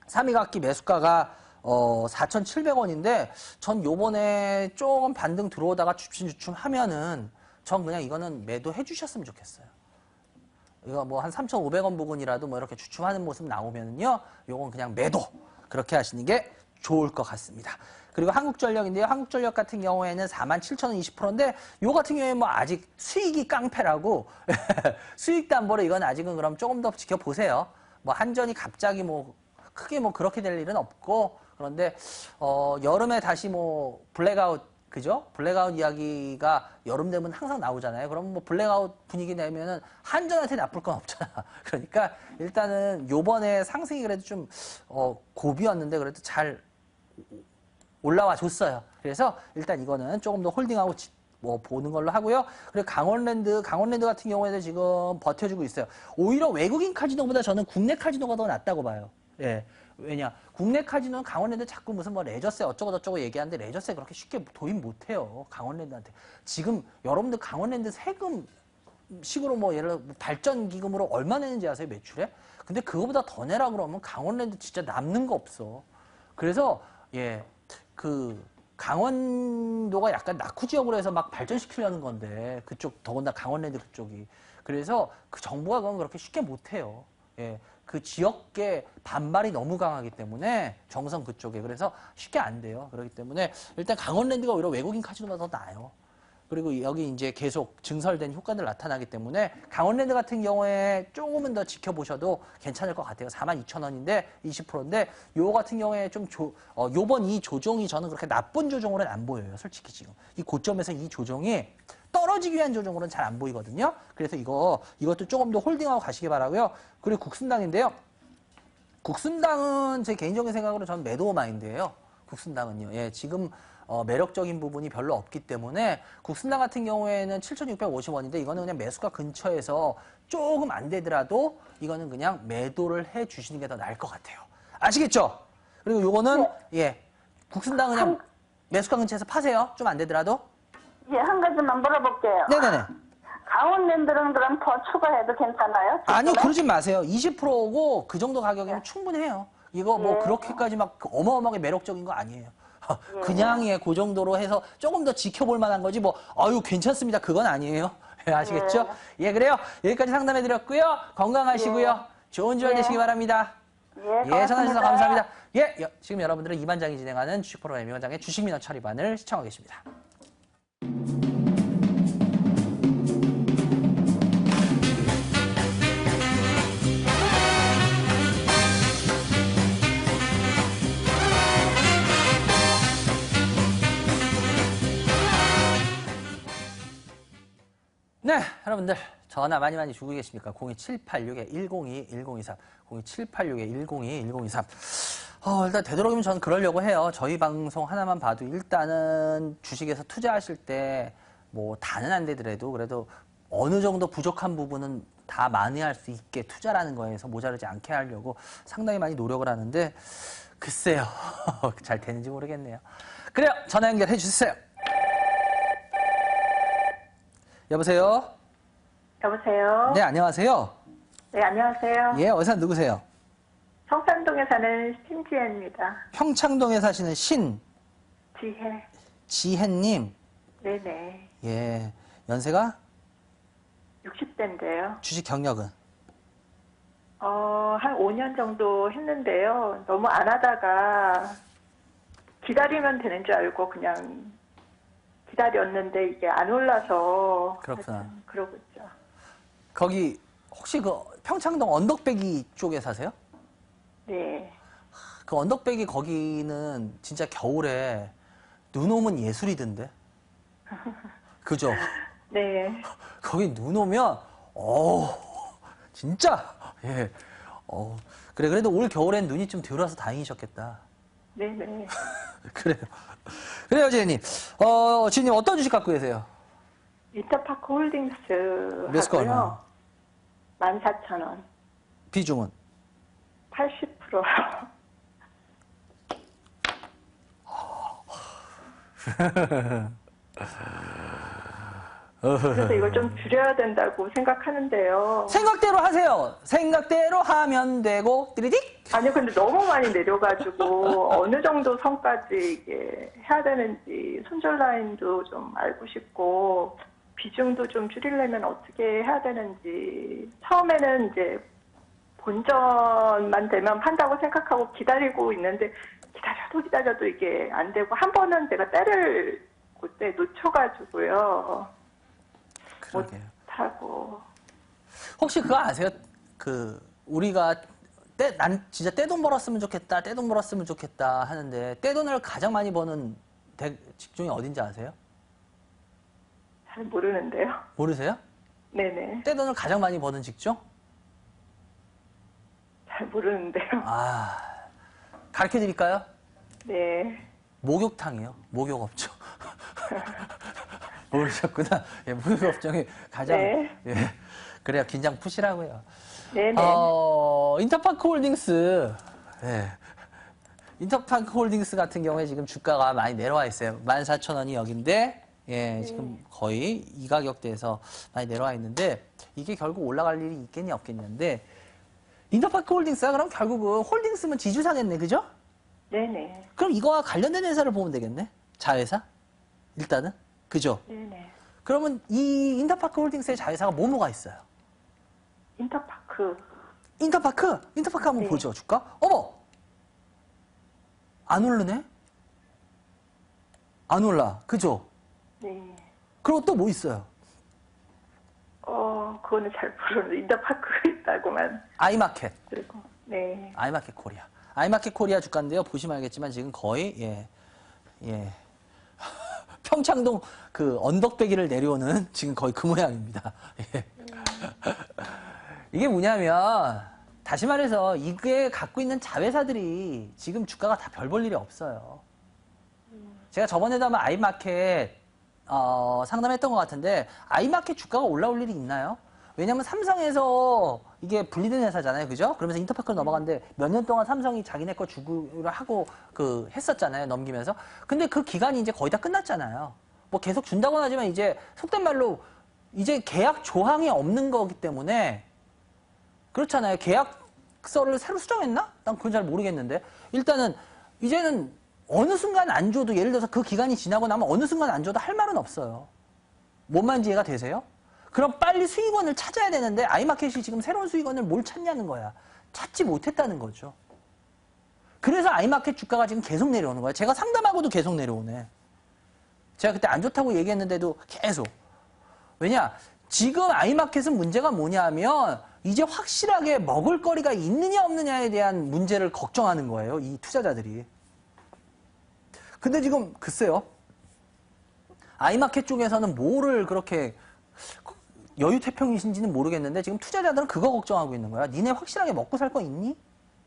삼위각기 매수가가 4,700원인데 전 요번에 조금 반등 들어오다가 주춤주춤 하면은 전 그냥 이거는 매도해 주셨으면 좋겠어요. 이거 뭐 한 3,500원 부근이라도 뭐 이렇게 주춤하는 모습 나오면은요, 요건 그냥 매도 그렇게 하시는 게 좋을 것 같습니다. 그리고 한국전력인데요. 한국전력 같은 경우에는 47,000원 20%인데 요 같은 경우에 뭐 아직 수익이 깡패라고 수익 담보로 이건 아직은 그럼 조금 더 지켜보세요. 뭐 한전이 갑자기 뭐 크게 뭐 그렇게 될 일은 없고, 그런데 여름에 다시 뭐 블랙아웃, 그죠? 블랙아웃 이야기가 여름 되면 항상 나오잖아요. 그럼 뭐 블랙아웃 분위기 내면은 한전한테 나쁠 건 없잖아. 그러니까 일단은 요번에 상승이 그래도 좀 고비였는데 그래도 잘 올라와 줬어요. 그래서 일단 이거는 조금 더 홀딩하고 뭐 보는 걸로 하고요. 그리고 강원랜드 같은 경우에는 지금 버텨주고 있어요. 오히려 외국인 카지노보다 저는 국내 카지노가 더 낫다고 봐요. 예. 왜냐? 국내 카지노는 강원랜드 자꾸 무슨 뭐 레저세 어쩌고 저쩌고 얘기하는데 레저세 그렇게 쉽게 도입 못해요. 강원랜드한테. 지금 여러분들 강원랜드 세금 식으로 뭐 예를 들어 발전기금으로 얼마 내는지 아세요? 매출에? 근데 그거보다 더 내라 그러면 강원랜드 진짜 남는 거 없어. 그래서 예. 그 강원도가 약간 낙후 지역으로 해서 막 발전시키려는 건데 그쪽 더군다나 강원랜드 그쪽이. 그래서 그 정부가 그건 그렇게 쉽게 못해요. 예. 그 지역계 반발이 너무 강하기 때문에 정성 그쪽에 그래서 쉽게 안 돼요. 그렇기 때문에 일단 강원랜드가 오히려 외국인 카지노보다 더 나아요. 그리고 여기 이제 계속 증설된 효과들 나타나기 때문에 강원랜드 같은 경우에 조금은 더 지켜보셔도 괜찮을 것 같아요. 42,000원인데 20%인데 요 같은 경우에 좀 요번 이 조정이 저는 그렇게 나쁜 조정으로는 안 보여요. 솔직히 지금 이 고점에서 이 조정이 떨어지기 위한 조정으로는 잘 안 보이거든요. 그래서 이것도 조금 더 홀딩하고 가시기 바라고요. 그리고 국순당인데요. 국순당은 제 개인적인 생각으로 저는 매도 마인드예요. 국순당은요. 예, 지금 매력적인 부분이 별로 없기 때문에 국순당 같은 경우에는 7,650원인데 이거는 그냥 매수가 근처에서 조금 안 되더라도 이거는 그냥 매도를 해 주시는 게 더 나을 것 같아요. 아시겠죠? 그리고 요거는 예, 국순당 그냥 매수가 근처에서 파세요. 좀 안 되더라도. 예, 한 가지만 물어볼게요. 네네네. 강원랜드는 그럼 더 추가해도 괜찮아요? 아니요, 그러지 마세요. 20%고 그 정도 가격이면 충분해요. 이거 뭐 예. 그렇게까지 막 어마어마하게 매력적인 거 아니에요. 그냥 예, 그 정도로 해서 조금 더 지켜볼 만한 거지 뭐 아유 괜찮습니다. 그건 아니에요. 예, 아시겠죠? 예, 그래요. 여기까지 상담해드렸고요. 건강하시고요. 좋은 주말 되시기 바랍니다. 예, 전화 주셔서 감사합니다. 예, 지금 여러분들은 이반장이 진행하는 주식 프로그램 이반장의 주식 민원 처리반을 시청하고 계십니다. 네, 여러분들 전화 많이 주고 계십니까? 02786-102-1023, 02786-102-1023. 일단 되도록이면 저는 그러려고 해요. 저희 방송 하나만 봐도 일단은 주식에서 투자하실 때 뭐 다는 안 되더라도 그래도 어느 정도 부족한 부분은 다 만회할 수 있게 투자라는 거에서 모자르지 않게 하려고 상당히 많이 노력을 하는데 글쎄요. 잘 되는지 모르겠네요. 그래요. 전화 연결해 주세요. 여보세요? 여보세요? 네, 안녕하세요. 네, 안녕하세요. 예, 어디서 누구세요? 성산동에 사는 신지혜입니다. 평창동에 사시는 지혜. 지혜님. 네네. 예, 연세가? 60대인데요. 주식 경력은? 한 5년 정도 했는데요. 너무 안 하다가 기다리면 되는 줄 알고 그냥 기다렸는데 이게 안 올라서. 그렇구나. 하여튼 그러고 있죠. 거기 혹시 그 평창동 언덕배기 쪽에 사세요? 네. 그 언덕배기 거기는 진짜 겨울에 눈 오면 예술이던데. 그죠? 네. 거기 눈 오면, 진짜, 예. 그래, 그래도 올 겨울엔 눈이 좀 덜 와서 다행이셨겠다. 네네. 그래요. 그래요, 지혜님. 지혜님 어떤 주식 갖고 계세요? 인터파크 홀딩스 몇 스코 하고요. 14,000원. 비중은? 80%. 그래서 이걸 좀 줄여야 된다고 생각하는데요. 생각대로 하세요. 생각대로 하면 되고, 띠리딕? 아니 근데 너무 많이 내려가지고 어느 정도 선까지 이게 해야 되는지 손절 라인도 좀 알고 싶고 비중도 좀 줄이려면 어떻게 해야 되는지 처음에는 이제 본전만 되면 판다고 생각하고 기다리고 있는데 기다려도 이게 안 되고 한 번은 제가 때를 그때 놓쳐가지고요. 그러게요. 못하고. 혹시 그거 아세요? 우리가 난 진짜 떼돈 벌었으면 좋겠다, 떼돈 벌었으면 좋겠다 하는데 떼돈을 가장 많이 버는 직종이 어딘지 아세요? 잘 모르는데요. 모르세요? 네네. 떼돈을 가장 많이 버는 직종? 잘 모르는데요. 가르쳐 드릴까요? 네. 목욕탕이요. 목욕업종. 모르셨구나. 예, 목욕업종이 가장, 네. 예. 그래요. 긴장 푸시라고요. 네네. 인터파크 홀딩스. 예. 인터파크 홀딩스 같은 경우에 지금 주가가 많이 내려와 있어요. 14,000원이 여긴데, 예, 지금 거의 이 가격대에서 많이 내려와 있는데, 이게 결국 올라갈 일이 있겠니, 없겠냐인데, 인터파크 홀딩스가 그럼 결국은 홀딩스면 지주사겠네, 그죠? 네네. 그럼 이거와 관련된 회사를 보면 되겠네? 자회사? 일단은? 그죠? 네네. 그러면 이 인터파크 홀딩스의 자회사가 뭐가 있어요? 인터파크. 인터파크 한번 네. 보죠, 주가? 어머! 안 오르네? 안 올라. 그죠? 네. 그리고 또 뭐 있어요? 그거는 잘 모르는데 인터파크가 있다고만 아이마켓. 들고. 네. 아이마켓 코리아. 아이마켓 코리아 주가인데요. 보시면 알겠지만 지금 거의, 예. 평창동 그 언덕배기를 내려오는 지금 거의 그 모양입니다. 예. 이게 뭐냐면, 다시 말해서 이게 갖고 있는 자회사들이 지금 주가가 다 별 볼 일이 없어요. 제가 저번에도 아마 아이마켓 상담했던 것 같은데 아이마켓 주가가 올라올 일이 있나요? 왜냐면 삼성에서 이게 분리된 회사잖아요. 그죠? 그러면서 인터파크로 넘어갔는데 몇 년 동안 삼성이 자기네 거 주구를 하고 했었잖아요. 넘기면서. 근데 그 기간이 이제 거의 다 끝났잖아요. 뭐 계속 준다고는 하지만 이제 속된 말로 이제 계약 조항이 없는 거기 때문에 그렇잖아요. 계약서를 새로 수정했나? 난 그건 잘 모르겠는데. 일단은 이제는 어느 순간 안 줘도 예를 들어서 그 기간이 지나고 나면 어느 순간 안 줘도 할 말은 없어요. 뭔 이해가 되세요? 그럼 빨리 수익원을 찾아야 되는데 아이마켓이 지금 새로운 수익원을 뭘 찾냐는 거야. 찾지 못했다는 거죠. 그래서 아이마켓 주가가 지금 계속 내려오는 거야. 제가 상담하고도 계속 내려오네. 제가 그때 안 좋다고 얘기했는데도 계속. 왜냐? 지금 아이마켓은 문제가 뭐냐면 이제 확실하게 먹을 거리가 있느냐 없느냐에 대한 문제를 걱정하는 거예요. 이 투자자들이. 근데 지금 글쎄요. 아이마켓 쪽에서는 뭐를 그렇게 여유태평이신지는 모르겠는데 지금 투자자들은 그거 걱정하고 있는 거야. 니네 확실하게 먹고 살 거 있니?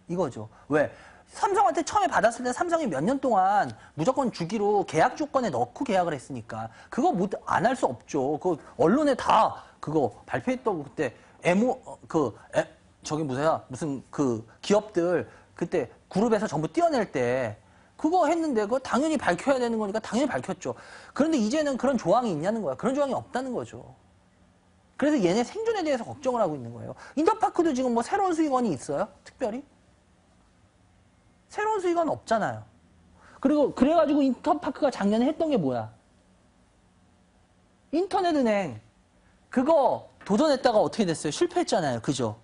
이거죠. 왜? 삼성한테 처음에 받았을 때 삼성이 몇 년 동안 무조건 주기로 계약 조건에 넣고 계약을 했으니까 그거 안 할 수 없죠. 그 언론에 다 그거 발표했다고 그때 무슨 그 기업들 그때 그룹에서 전부 띄어낼 때 그거 했는데 그거 당연히 밝혀야 되는 거니까 당연히 밝혔죠. 그런데 이제는 그런 조항이 있냐는 거야. 그런 조항이 없다는 거죠. 그래서 얘네 생존에 대해서 걱정을 하고 있는 거예요. 인터파크도 지금 뭐 새로운 수익원이 있어요? 특별히? 새로운 수익원 없잖아요. 그리고 그래가지고 인터파크가 작년에 했던 게 뭐야? 인터넷은행 그거 도전했다가 어떻게 됐어요? 실패했잖아요. 그죠?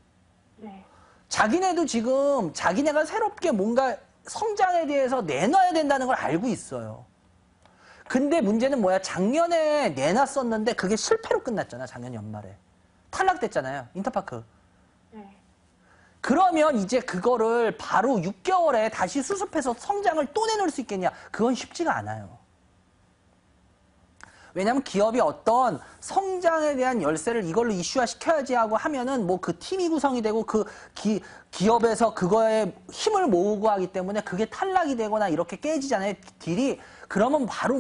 네. 자기네도 지금 자기네가 새롭게 뭔가 성장에 대해서 내놔야 된다는 걸 알고 있어요. 근데 문제는 뭐야? 작년에 내놨었는데 그게 실패로 끝났잖아. 작년 연말에. 탈락됐잖아요. 인터파크. 네. 그러면 이제 그거를 바로 6개월에 다시 수습해서 성장을 또 내놓을 수 있겠냐? 그건 쉽지가 않아요. 왜냐하면 기업이 어떤 성장에 대한 열쇠를 이걸로 이슈화 시켜야지 하고 하면은 뭐 그 팀이 구성이 되고 그 기업에서 그거에 힘을 모으고 하기 때문에 그게 탈락이 되거나 이렇게 깨지잖아요. 딜이. 그러면 바로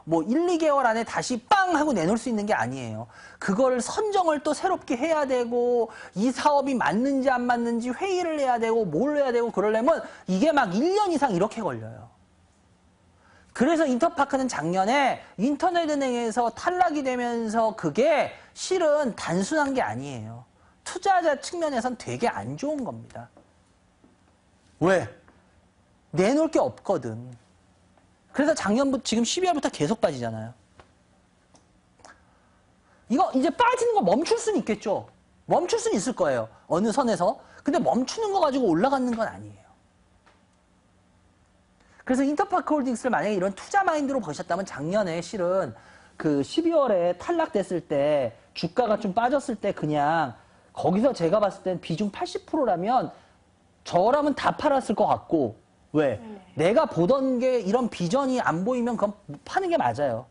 뭐 1, 2개월 안에 다시 빵 하고 내놓을 수 있는 게 아니에요. 그걸 선정을 또 새롭게 해야 되고 이 사업이 맞는지 안 맞는지 회의를 해야 되고 뭘 해야 되고 그러려면 이게 막 1년 이상 이렇게 걸려요. 그래서 인터파크는 작년에 인터넷은행에서 탈락이 되면서 그게 실은 단순한 게 아니에요. 투자자 측면에선 되게 안 좋은 겁니다. 왜? 내놓을 게 없거든. 그래서 작년부터 지금 12월부터 계속 빠지잖아요. 이거 이제 빠지는 거 멈출 수는 있겠죠. 멈출 수는 있을 거예요. 어느 선에서. 근데 멈추는 거 가지고 올라가는 건 아니에요. 그래서 인터파크 홀딩스를 만약에 이런 투자 마인드로 보셨다면 작년에 실은 그 12월에 탈락됐을 때 주가가 좀 빠졌을 때 그냥 거기서 제가 봤을 땐 비중 80%라면 저라면 다 팔았을 것 같고 왜? 내가 보던 게 이런 비전이 안 보이면 그건 파는 게 맞아요.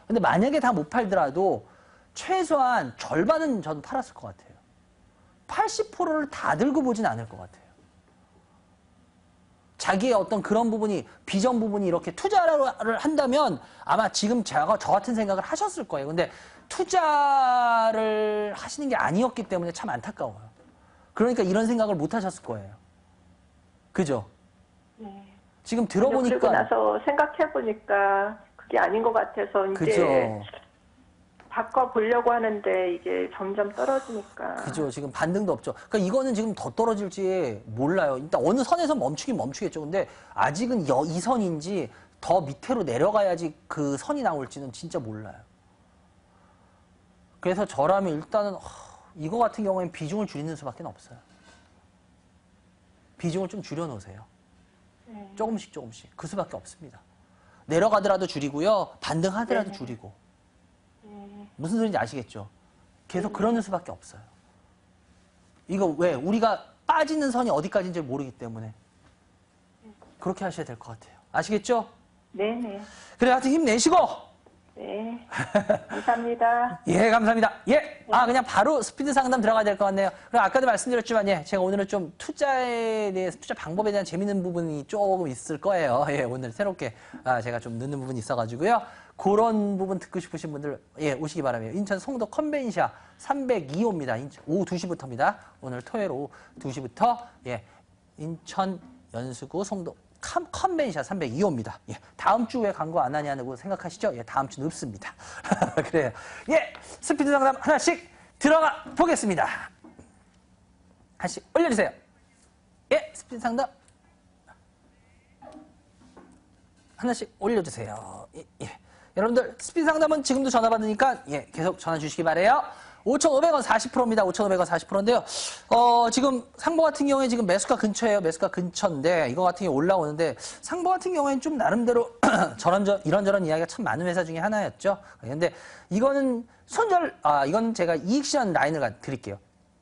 근데 만약에 다 못 팔더라도 최소한 절반은 저는 팔았을 것 같아요. 80%를 다 들고 보진 않을 것 같아요. 자기의 어떤 그런 부분이 비전 부분이 이렇게 투자를 한다면 아마 지금 저 같은 생각을 하셨을 거예요. 근데 투자를 하시는 게 아니었기 때문에 참 안타까워요. 그러니까 이런 생각을 못 하셨을 거예요. 그죠? 네. 지금 들어보니까 그리고 나서 생각해보니까 그게 아닌 것 같아서 이제 그죠. 바꿔보려고 하는데 이게 점점 떨어지니까. 그죠. 지금 반등도 없죠. 그러니까 이거는 지금 더 떨어질지 몰라요. 일단 어느 선에서 멈추긴 멈추겠죠. 근데 아직은 이 선인지 더 밑으로 내려가야지 그 선이 나올지는 진짜 몰라요. 그래서 저라면 일단은 이거 같은 경우에는 비중을 줄이는 수밖에 없어요. 비중을 좀 줄여놓으세요. 조금씩. 그 수밖에 없습니다. 내려가더라도 줄이고요. 반등하더라도 줄이고. 무슨 소리인지 아시겠죠? 계속 그러는 수밖에 없어요. 이거 왜? 우리가 빠지는 선이 어디까지인지 모르기 때문에 그렇게 하셔야 될 것 같아요. 아시겠죠? 네네. 그래, 하여튼 힘내시고. 네. 감사합니다. 예, 감사합니다. 예. 그냥 바로 스피드 상담 들어가야 될 것 같네요. 그럼 아까도 말씀드렸지만, 예, 제가 오늘은 좀 투자에 대해서, 투자 방법에 대한 재밌는 부분이 조금 있을 거예요. 예, 오늘 새롭게, 제가 좀 넣는 부분이 있어가지고요. 그런 부분 듣고 싶으신 분들, 예, 오시기 바랍니다. 인천 송도 컨벤샤 302호입니다. 오후 2시부터입니다. 오늘 토요일 오후 2시부터, 예, 인천 연수구 송도 컨벤샤 302호입니다. 예, 다음 주에 광고 안 하냐고 생각하시죠? 예, 다음 주는 없습니다. 그래요. 예, 스피드 상담 하나씩 들어가 보겠습니다. 하나씩 올려주세요. 예, 스피드 상담 하나씩 올려주세요. 예. 여러분들 스피드 상담은 지금도 전화 받으니까 예, 계속 전화 주시기 바래요. 5,500원 40%입니다. 5,500원 40%인데요. 지금 상보 같은 경우에 지금 매수가 근처예요. 매수가 근처인데 이거 같은 경우 올라오는데 상보 같은 경우에는 좀 나름대로 이런저런 이야기가 참 많은 회사 중에 하나였죠. 근데 이거는 이건 제가 이익 실현 라인을 드릴게요.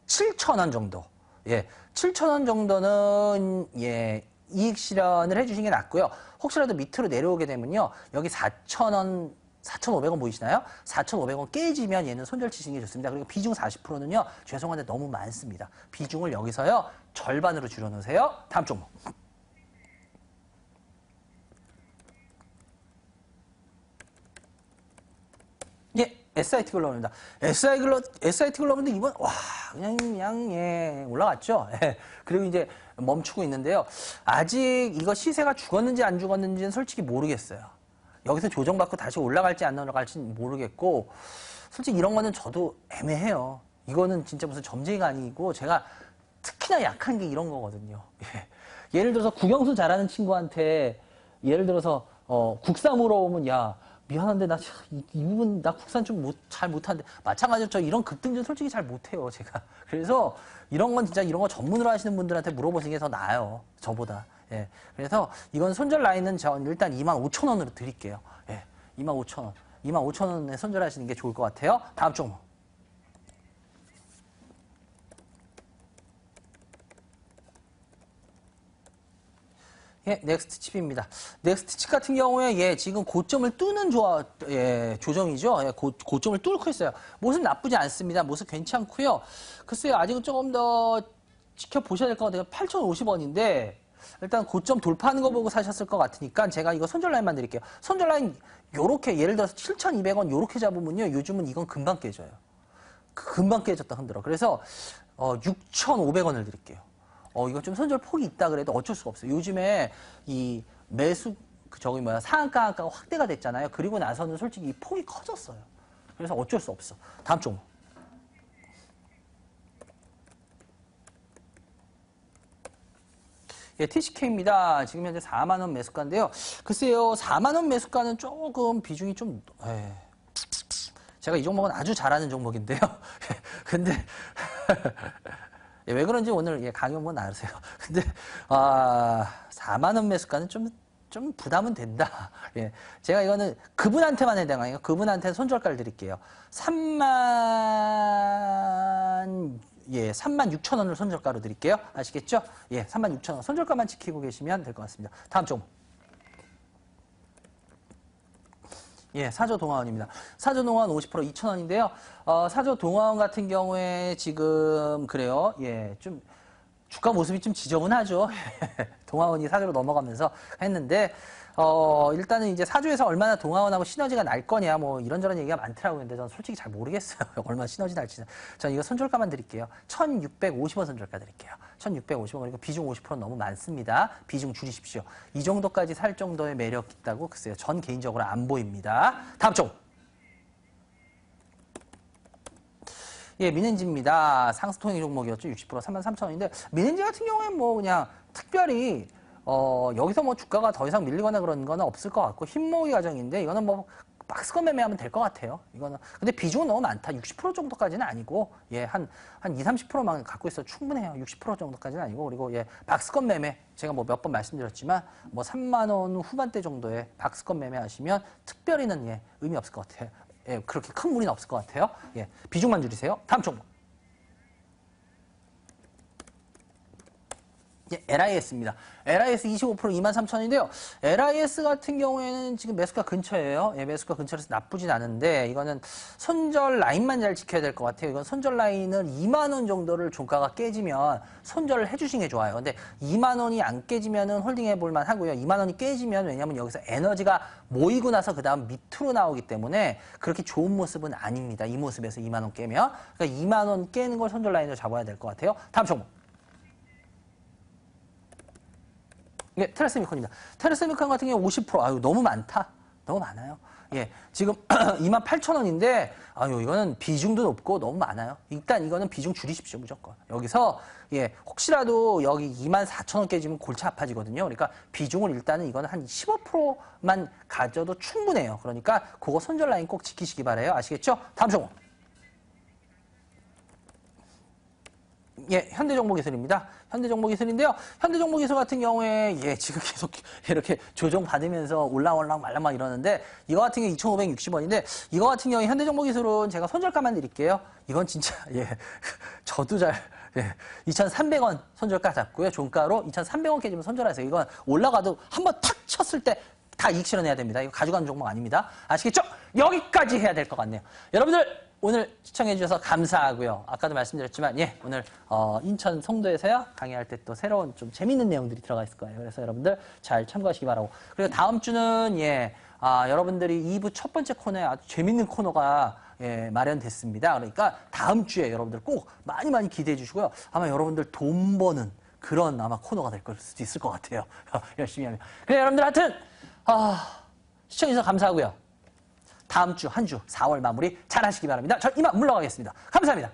7,000원 정도. 예. 7,000원 정도는 예. 이익 실현을 해주시는 게 낫고요. 혹시라도 밑으로 내려오게 되면요. 여기 4,000원, 4,500원 보이시나요? 4,500원 깨지면 얘는 손절 치시는 게 좋습니다. 그리고 비중 40%는요. 죄송한데 너무 많습니다. 비중을 여기서요. 절반으로 줄여놓으세요. 다음 종목. 예, SIT 글로벌입니다. SIT 글로벌인데 이번 그냥 예, 올라갔죠. 예. 그리고 이제 멈추고 있는데요. 아직 이거 시세가 죽었는지 안 죽었는지는 솔직히 모르겠어요. 여기서 조정받고 다시 올라갈지 안 올라갈지는 모르겠고 솔직히 이런 거는 저도 애매해요. 이거는 진짜 무슨 점쟁이가 아니고 제가 특히나 약한 게 이런 거거든요. 예. 예를 들어서 국영수 잘하는 친구한테 예를 들어서 국사 물어보면 야 미안한데 나 이 부분 나 국산 좀 잘 못하는데 마찬가지로 저 이런 급등전 솔직히 잘 못해요 제가. 그래서 이런 건 진짜 이런 거 전문으로 하시는 분들한테 물어보시는 게 더 나아요 저보다. 예. 그래서 이건 손절 라인은 전 일단 25,000원으로 드릴게요. 예. 25,000원. 25,000원에 손절하시는 게 좋을 것 같아요. 다음 종목. 예, 넥스트 칩입니다. 넥스트 칩 같은 경우에 예, 지금 고점을 뚫는 조정이죠. 예, 고점을 뚫고 있어요. 모습 나쁘지 않습니다. 모습 괜찮고요. 글쎄요, 아직은 조금 더 지켜보셔야 될 것 같아요. 8,050원인데 일단 고점 돌파하는 거 보고 사셨을 것 같으니까 제가 이거 손절 라인만 드릴게요. 손절 라인 요렇게 예를 들어서 7,200원 요렇게 잡으면요. 요즘은 이건 금방 깨져요. 금방 깨졌다 흔들어. 그래서 6,500원을 드릴게요. 이거 좀 손절 폭이 있다 그래도 어쩔 수가 없어요. 요즘에 이 매수 상한가가 확대가 됐잖아요. 그리고 나서는 솔직히 이 폭이 커졌어요. 그래서 어쩔 수 없어. 다음 종목. 예, TCK입니다. 지금 현재 4만 원 매수가인데요. 글쎄요, 4만 원 매수가는 조금 비중이 좀 제가 이 종목은 아주 잘하는 종목인데요. 근데 예, 왜 그런지 오늘 예, 강의 한번 나누세요. 근데 4만 원 매수가는 좀 부담은 된다. 예, 제가 이거는 그분한테만 해당하니까 그분한테 손절가를 드릴게요. 36,000원을 손절가로 드릴게요. 아시겠죠? 예, 36,000원. 손절가만 지키고 계시면 될 것 같습니다. 다음 종목. 예, 사저동화원입니다. 사저동화원 50% 2,000원인데요. 사저동화원 같은 경우에 지금 그래요. 예, 좀 주가 모습이 좀 지저분하죠. 동화원이 사저로 넘어가면서 했는데 일단은 이제 사주에서 얼마나 동화원하고 시너지가 날 거냐 뭐 이런저런 얘기가 많더라고요. 근데 저는 솔직히 잘 모르겠어요. 얼마나 시너지 날지는. 전 이거 손절가만 드릴게요. 1,650원 손절가 드릴게요. 1,650원. 그리고 비중 50% 너무 많습니다. 비중 줄이십시오. 이 정도까지 살 정도의 매력 있다고 글쎄요. 전 개인적으로 안 보입니다. 다음 종. 예, 민엔지입니다. 상수통행 종목이었죠. 60% 33,000원인데 민엔지 같은 경우에는 뭐 그냥 특별히 여기서 뭐 주가가 더 이상 밀리거나 그런 거는 없을 것 같고 흰모기 과정인데 이거는 뭐 박스권 매매하면 될 것 같아요. 이거는 근데 비중은 너무 많다. 60% 정도까지는 아니고 예, 한 2, 30%만 갖고 있어 충분해요. 60% 정도까지는 아니고 그리고 예, 박스권 매매 제가 뭐 몇 번 말씀드렸지만 뭐 3만 원 후반대 정도의 박스권 매매하시면 특별히는 예, 의미 없을 것 같아요. 예, 그렇게 큰 무리는 없을 것 같아요. 예, 비중만 줄이세요. 다음 종목. 예, LIS입니다. LIS 25% 23,000원인데요. LIS 같은 경우에는 지금 매수가 근처예요. 예, 매수가 근처라서 나쁘진 않은데 이거는 손절 라인만 잘 지켜야 될 것 같아요. 이건 손절 라인을 2만 원 정도를 종가가 깨지면 손절을 해주시는 게 좋아요. 근데 2만 원이 안 깨지면은 홀딩해 볼 만 하고요. 2만 원이 깨지면 왜냐면 여기서 에너지가 모이고 나서 그 다음 밑으로 나오기 때문에 그렇게 좋은 모습은 아닙니다. 이 모습에서 2만 원 깨면. 그러니까 2만 원 깨는 걸 손절 라인으로 잡아야 될 것 같아요. 다음 종목. 예, 테라세미콘입니다. 테라세미콘 같은 경우 50%. 아유, 너무 많다. 너무 많아요. 예, 지금 28,000원인데, 아유, 이거는 비중도 높고 너무 많아요. 일단 이거는 비중 줄이십시오, 무조건. 여기서, 예, 혹시라도 여기 24,000원 깨지면 골치 아파지거든요. 그러니까 비중을 일단은 이거는 한 15%만 가져도 충분해요. 그러니까 그거 손절 라인 꼭 지키시기 바라요. 아시겠죠? 다음 종목. 예, 현대정보기술입니다. 현대정보기술인데요. 현대정보기술 같은 경우에 예, 지금 계속 이렇게 조정 받으면서 올라올랑 말랑막 이러는데 이거 같은 경우 2,560원인데 이거 같은 경우에 현대정보기술은 제가 손절가만 드릴게요. 이건 진짜 예, 저도 잘 예, 2,300원 손절가 잡고요. 종가로 2,300원 깨지면 손절하세요. 이건 올라가도 한번 탁 쳤을 때 다 이익 실현해야 됩니다. 이거 가져가는 종목 아닙니다. 아시겠죠? 여기까지 해야 될 것 같네요. 여러분들 오늘 시청해 주셔서 감사하고요. 아까도 말씀드렸지만 예, 오늘 인천 송도에서요 강의할 때 또 새로운 좀 재밌는 내용들이 들어가 있을 거예요. 그래서 여러분들 잘 참고하시기 바라고. 그리고 다음 주는 예, 여러분들이 2부 첫 번째 코너에 아주 재밌는 코너가 예, 마련됐습니다. 그러니까 다음 주에 여러분들 꼭 많이 기대해 주시고요. 아마 여러분들 돈 버는 그런 아마 코너가 될 수도 있을 것 같아요. 열심히 하면. 그래 여러분들 하여튼 시청해 주셔서 감사하고요. 다음 주 한 주 4월 마무리 잘 하시기 바랍니다. 저 이만 물러가겠습니다. 감사합니다.